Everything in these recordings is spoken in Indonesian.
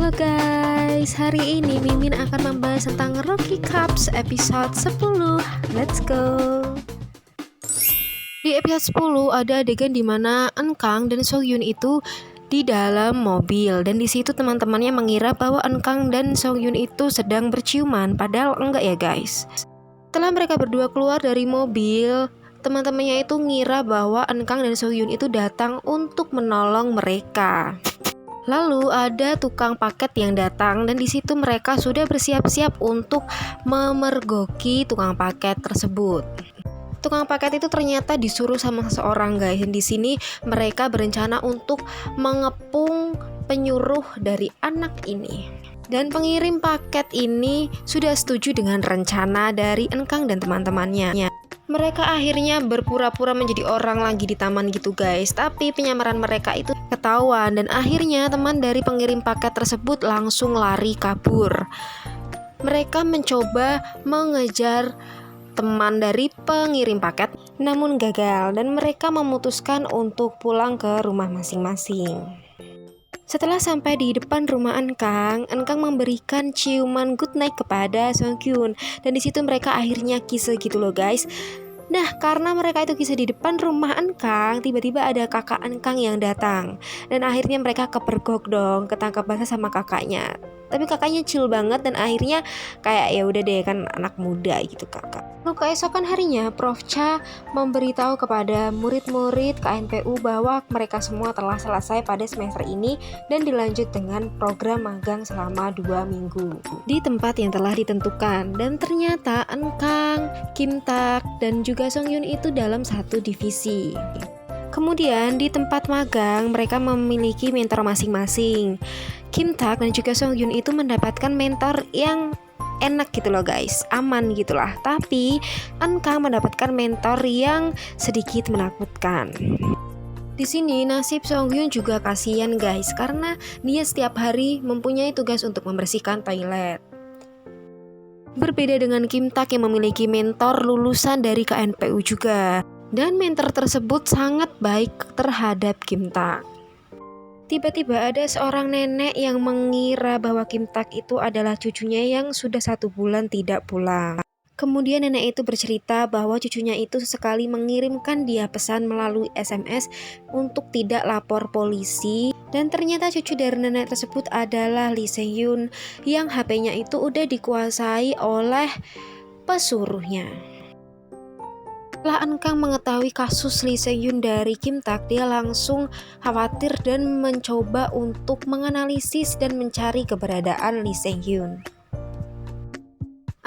Halo guys, hari ini Mimin akan membahas tentang Rocky Cups episode 10. Let's go. Di episode 10 ada adegan di mana Enkang dan Sohyun itu di dalam mobil, dan di situ teman-temannya mengira bahwa Enkang dan Sohyun itu sedang berciuman, padahal enggak ya guys. Setelah mereka berdua keluar dari mobil, teman-temannya itu ngira bahwa Enkang dan Sohyun itu datang untuk menolong mereka. Lalu ada tukang paket yang datang, dan di situ mereka sudah bersiap-siap untuk memergoki tukang paket tersebut. Tukang paket itu ternyata disuruh sama seseorang guys, dan di sini mereka berencana untuk mengepung penyuruh dari anak ini. Dan pengirim paket ini sudah setuju dengan rencana dari Enkang dan teman-temannya. Mereka akhirnya berpura-pura menjadi orang lagi di taman gitu guys, tapi penyamaran mereka itu ketahuan, dan akhirnya teman dari pengirim paket tersebut langsung lari kabur. Mereka mencoba mengejar teman dari pengirim paket, namun gagal, dan mereka memutuskan untuk pulang ke rumah masing-masing. Setelah sampai di depan rumah Enkang memberikan ciuman goodnight kepada Songkyun, dan di situ mereka akhirnya kiss gitu loh guys. Nah, karena mereka itu kisah di depan rumah Enkang, tiba-tiba ada kakak Enkang yang datang, dan akhirnya mereka kepergok dong, ketangkap basah sama kakaknya. Tapi kakaknya chill banget, dan akhirnya kayak ya udah deh, kan anak muda gitu kakak. Lalu keesokan harinya Prof Cha memberitahu kepada murid-murid KNPU bahwa mereka semua telah selesai pada semester ini dan dilanjut dengan program magang selama 2 minggu di tempat yang telah ditentukan. Dan ternyata Enkang, Kim Tak, dan juga Songyun itu dalam satu divisi. Kemudian di tempat magang mereka memiliki mentor masing-masing. Kim Tak dan juga Songyun itu mendapatkan mentor yang enak gitu loh guys, aman gitulah. Tapi Enkang mendapatkan mentor yang sedikit menakutkan. Di sini nasib Songyun juga kasihan guys, karena dia setiap hari mempunyai tugas untuk membersihkan toilet. Berbeda dengan Kim Tak yang memiliki mentor lulusan dari KNPU juga, dan mentor tersebut sangat baik terhadap Kim Tak. Tiba-tiba ada seorang nenek yang mengira bahwa Kim Tak itu adalah cucunya yang sudah 1 bulan tidak pulang. Kemudian nenek itu bercerita bahwa cucunya itu sesekali mengirimkan dia pesan melalui SMS untuk tidak lapor polisi. Dan ternyata cucu dari nenek tersebut adalah Lee Se-hyun yang HP-nya itu udah dikuasai oleh pesuruhnya. Setelah Enkang mengetahui kasus Lee Se-hyun dari Kim Tak, dia langsung khawatir dan mencoba untuk menganalisis dan mencari keberadaan Lee Se-hyun.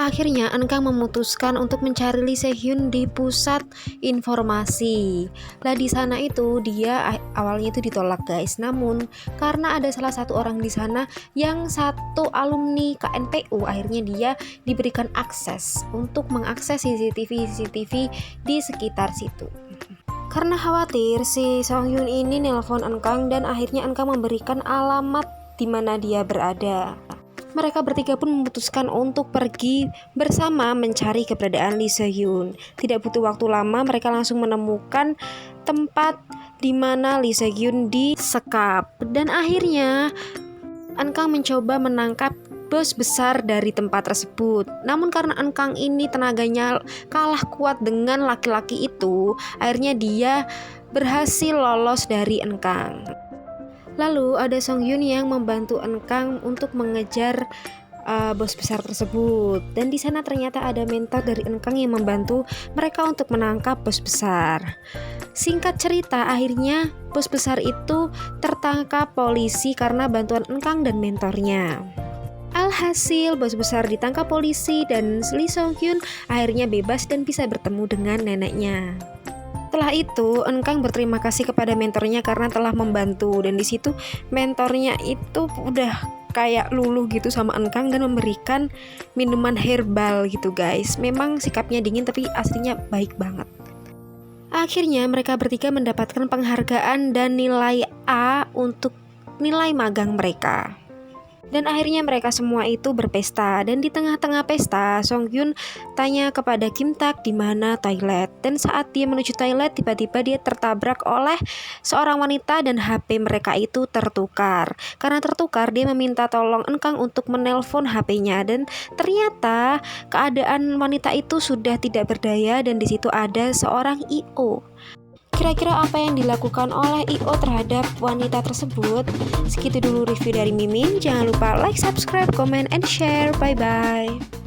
Akhirnya Enkang memutuskan untuk mencari Lee Se-hyun di pusat informasi. Lah di sana itu dia awalnya itu ditolak guys, namun karena ada salah satu orang di sana yang satu alumni KNPU, akhirnya dia diberikan akses untuk mengakses CCTV di sekitar situ. Karena khawatir, si Songyun ini nelpon Enkang, dan akhirnya Enkang memberikan alamat di mana dia berada. Mereka bertiga pun memutuskan untuk pergi bersama mencari keberadaan Lee Se-hyun. Tidak butuh waktu lama, mereka langsung menemukan tempat di mana Lee Se-hyun disekap. Dan akhirnya Enkang mencoba menangkap bos besar dari tempat tersebut. Namun karena Enkang ini tenaganya kalah kuat dengan laki-laki itu, akhirnya dia berhasil lolos dari Enkang. Lalu ada Songyun yang membantu Enkang untuk mengejar bos besar tersebut, dan di sana ternyata ada mentor dari Enkang yang membantu mereka untuk menangkap bos besar. Singkat cerita, akhirnya bos besar itu tertangkap polisi karena bantuan Enkang dan mentornya. Alhasil bos besar ditangkap polisi, dan Lee Songyun akhirnya bebas dan bisa bertemu dengan neneknya. Setelah itu Enkang berterima kasih kepada mentornya karena telah membantu, dan di situ mentornya itu udah kayak luluh gitu sama Enkang dan memberikan minuman herbal gitu guys. Memang sikapnya dingin tapi aslinya baik banget. Akhirnya mereka bertiga mendapatkan penghargaan dan nilai A untuk nilai magang mereka. Dan akhirnya mereka semua itu berpesta. Dan di tengah-tengah pesta, Songhyun tanya kepada Kim Tak di mana toilet. Dan saat dia menuju toilet, tiba-tiba dia tertabrak oleh seorang wanita dan HP mereka itu tertukar. Karena tertukar, dia meminta tolong Enkang untuk menelpon HP-nya. Dan ternyata keadaan wanita itu sudah tidak berdaya dan di situ ada seorang IO. Kira-kira apa yang dilakukan oleh IO terhadap wanita tersebut? Segitu dulu review dari Mimin. Jangan lupa like, subscribe, comment, and share. Bye-bye.